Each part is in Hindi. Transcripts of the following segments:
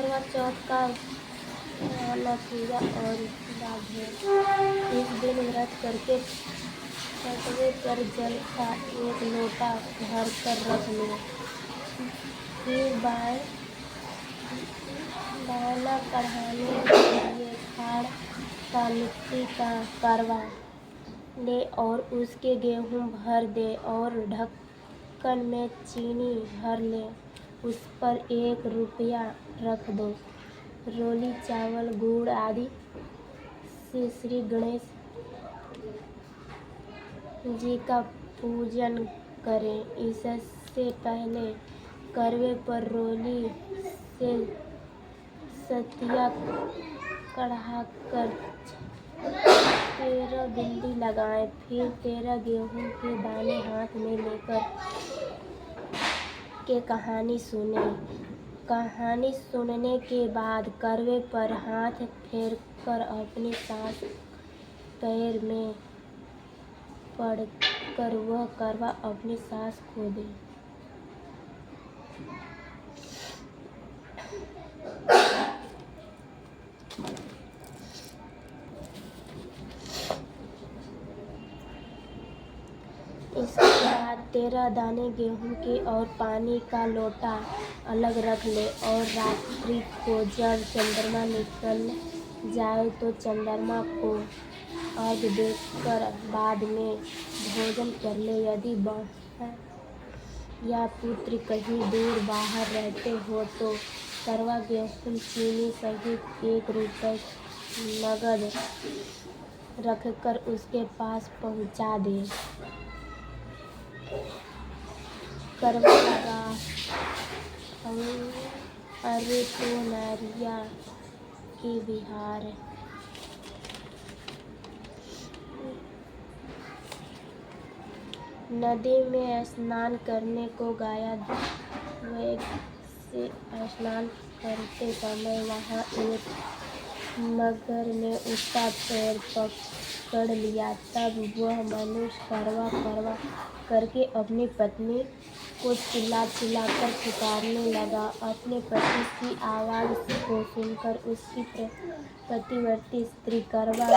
करवा चौथ का वाला पूजा और लाभ है। इस दिन व्रत करके पटवे पर जल का एक लोटा भर कर रख लें। फिर बावला चढ़ाने के लिए खाड़ का मिट्टी का करवा ले और उसके गेहूं भर दे और ढक्कन में चीनी भर ले। उस पर 1 रुपया रख दो। रोली चावल गुड़ आदि से श्री गणेश जी का पूजन करें। इससे पहले करवे पर रोली से सतिया कढ़ाकर 13 बिंदी लगाएं। फिर 13 गेहूं के दाने हाथ में लेकर के कहानी सुने। कहानी सुनने के बाद करवे पर हाथ फेरकर अपनी सास पैर में पड़कर वह करवा अपनी सास को दे। इसके बाद 13 दाने गेहूं के और पानी का लोटा अलग रख ले और रात्रि को जब चंद्रमा निकल जाए तो चंद्रमा को अर्घ्य देकर बाद में भोजन कर ले। यदि बहन या पुत्र कहीं दूर बाहर रहते हो तो करवा गेहूं चीनी सहित 1 रुपये नगद रखकर उसके पास पहुंचा दे। करवा लगा अरे तो नारिया की बिहार। नदी में स्नान करने को गया। वेग से स्नान करते समय वहाँ एक मगर ने उसका पैर पकड़ लिया। तब वह मनुष्य करवा करवा करके अपनी पत्नी को चिल्ला चिल्लाकर पुकारने लगा। अपने पति की आवाज़ को सुनकर उसकी पतिव्रती स्त्री करवा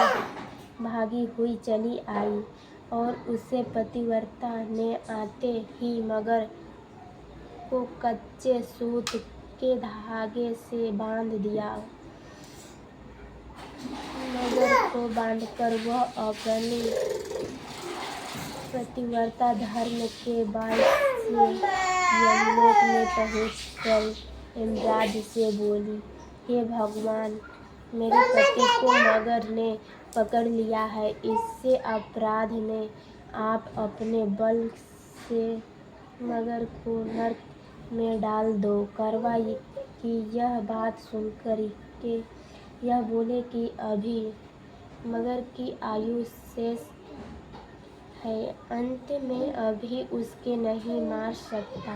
भागी हुई चली आई और उसे पतिव्रता ने आते ही मगर को कच्चे सूत के धागे से बांध दिया। मगर को बांधकर वह अपनी पतिव्रता धर्म के बल से यमलोक में पहुंचकर यमराज से बोली, हे भगवान, मेरे पति को मगर ने पकड़ लिया है। इससे अपराध में आप अपने बल से मगर को नरक में डाल दो। करवा की यह बात सुनकर के यह बोले कि अभी मगर की आयु शेष है, अंत में अभी उसके नहीं मार सकता।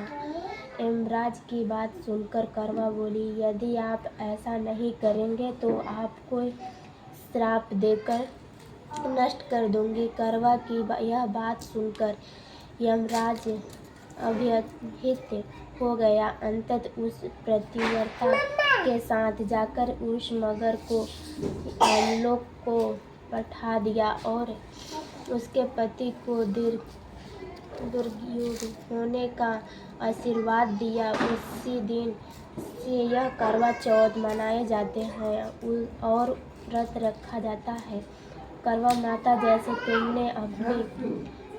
यमराज की बात सुनकर करवा बोली, यदि आप ऐसा नहीं करेंगे तो आपको श्राप देकर नष्ट कर दूंगी। करवा की यह बात सुनकर यमराज अभयभीत हो गया। अंततः उस पतिव्रता के साथ जाकर उस मगर को यमलोक को पठा दिया और उसके पति को दीर्घायु होने का आशीर्वाद दिया। उसी दिन से यह करवा चौथ मनाए जाते हैं और व्रत रखा जाता है। करवा माता, जैसे तुमने अपने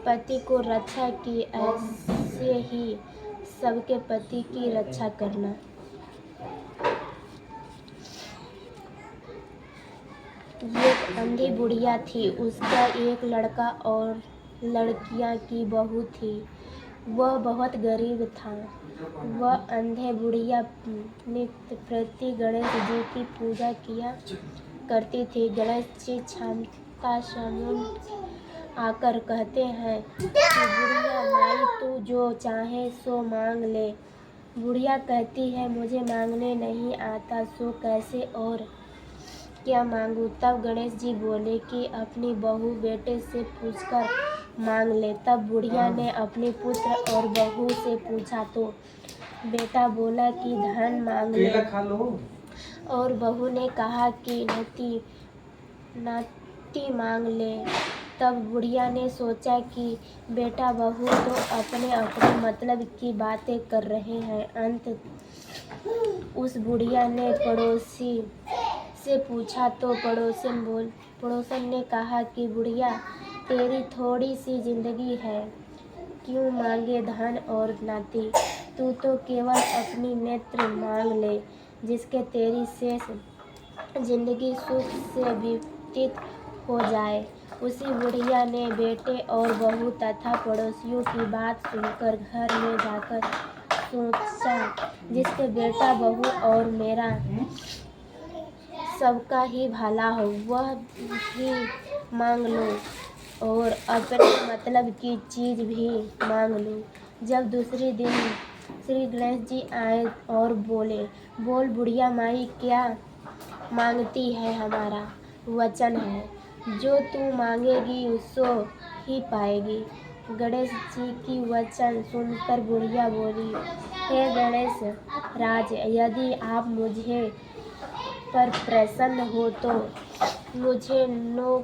पति को रक्षा की, ऐसे ही सबके पति की रक्षा करना। एक अंधी बुढ़िया थी। उसका एक लड़का और लड़कियां की बहू थी। वह बहुत गरीब था। वह अंधे बुढ़िया नित्य प्रति गणेश जी की पूजा किया करती थी। गणेश जी क्षमता समुद्र आकर कहते हैं कि बुढ़िया माई, तू जो चाहे सो मांग ले। बुढ़िया कहती है, मुझे मांगने नहीं आता, सो कैसे और क्या मांगू। तब गणेश जी बोले कि अपनी बहू बेटे से पूछकर मांग ले। तब बुढ़िया ने अपने पुत्र और बहू से पूछा तो बेटा बोला कि धन मांग ले। और बहू ने कहा कि नाती मांग ले। तब बुढ़िया ने सोचा कि बेटा बहू तो अपने अपने मतलब की बातें कर रहे हैं। अंत उस बुढ़िया ने पड़ोसी से पूछा तो पड़ोसन ने कहा कि बुढ़िया, तेरी थोड़ी सी जिंदगी है, क्यों मांगे धन और नाती। तू तो केवल अपनी नेत्र मांग ले, जिसके तेरी शेष जिंदगी सुख से व्यतीत हो जाए। उसी बुढ़िया ने बेटे और बहू तथा पड़ोसियों की बात सुनकर घर में जाकर सोचा, जिसके बेटा बहू और मेरा सबका ही भला हो, वह भी मांग लो और अपने मतलब की चीज भी मांग लो। जब दूसरे दिन श्री गणेश जी आए और बोल बुढ़िया माई, क्या मांगती है? हमारा वचन है, जो तू मांगेगी सो ही पाएगी। गणेश जी की वचन सुनकर बुढ़िया बोली, हे गणेश राज, यदि आप मुझे पर प्रसन्न हो तो मुझे 9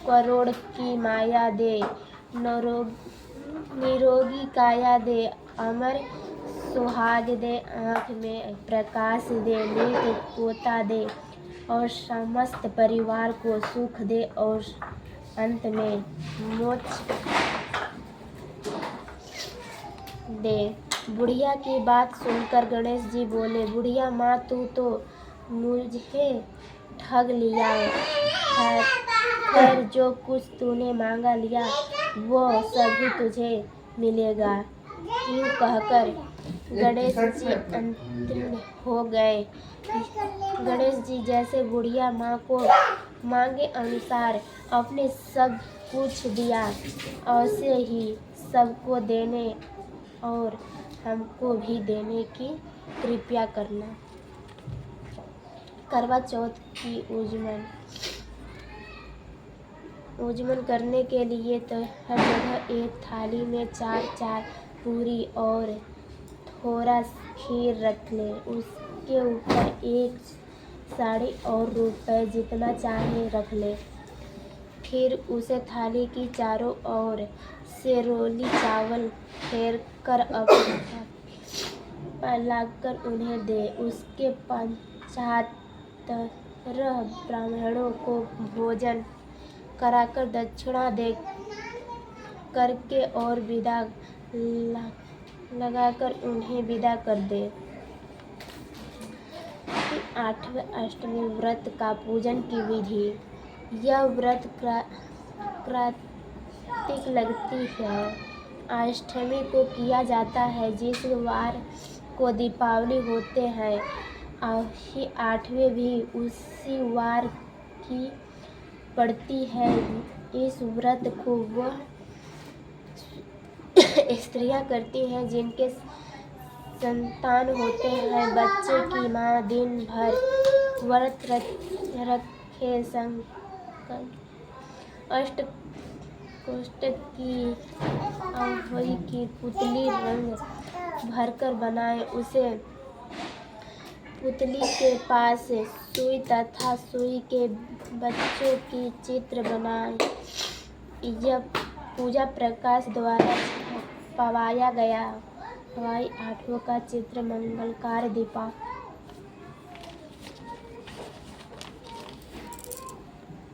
करोड़ की माया दे, निरोगी काया दे, अमर सुहाग दे, आँख में प्रकाश दे, नेत्र पोता दे और समस्त परिवार को सुख दे और अंत में मोक्ष दे। बुढ़िया की बात सुनकर गणेश जी बोले, बुढ़िया माँ, तू तो मुझे ठग लिया है। खैर, जो कुछ तूने मांगा लिया वो सभी तुझे मिलेगा। यूँ कहकर गणेश जी अंतर्धान हो गए। गणेश जी जैसे बुढ़िया माँ को मांगे अनुसार अपने सब कुछ दिया, ऐसे ही सबको देने और हमको भी देने की कृपा करना। करवा चौथ की उजमन करने के लिए तो हर जगह एक थाली में 4 पूरी और थोड़ा खीर रख ले। उसके ऊपर एक साड़ी और रुपए जितना चाहे रख ले। फिर उसे थाली की चारों ओर से रोली चावल फेर कर अपने पर लाकर उन्हें दे। उसके पश्चात ब्राह्मणों को भोजन कराकर दक्षिणा दे करके और विदा लगाकर उन्हें विदा कर दे। 8वें अष्टमी व्रत का पूजन की विधि। यह व्रत कार्तिक लगती है अष्टमी को किया जाता है। जिस वार को दीपावली होते हैं, 8वें भी उसी वार की पड़ती है। इस व्रत को वह स्त्रियां करती हैं जिनके संतान होते हैं। बच्चे की माँ दिन भर व्रत रखे अष्टकोष्ठ की अहोई की पुतली रंग भरकर बनाए। उसे पुतली के पास सुई तथा सुई के बच्चों की चित्र बनाए। यह पूजा प्रकाश द्वारा छपाया गया। 8वां का चित्र मंगलकार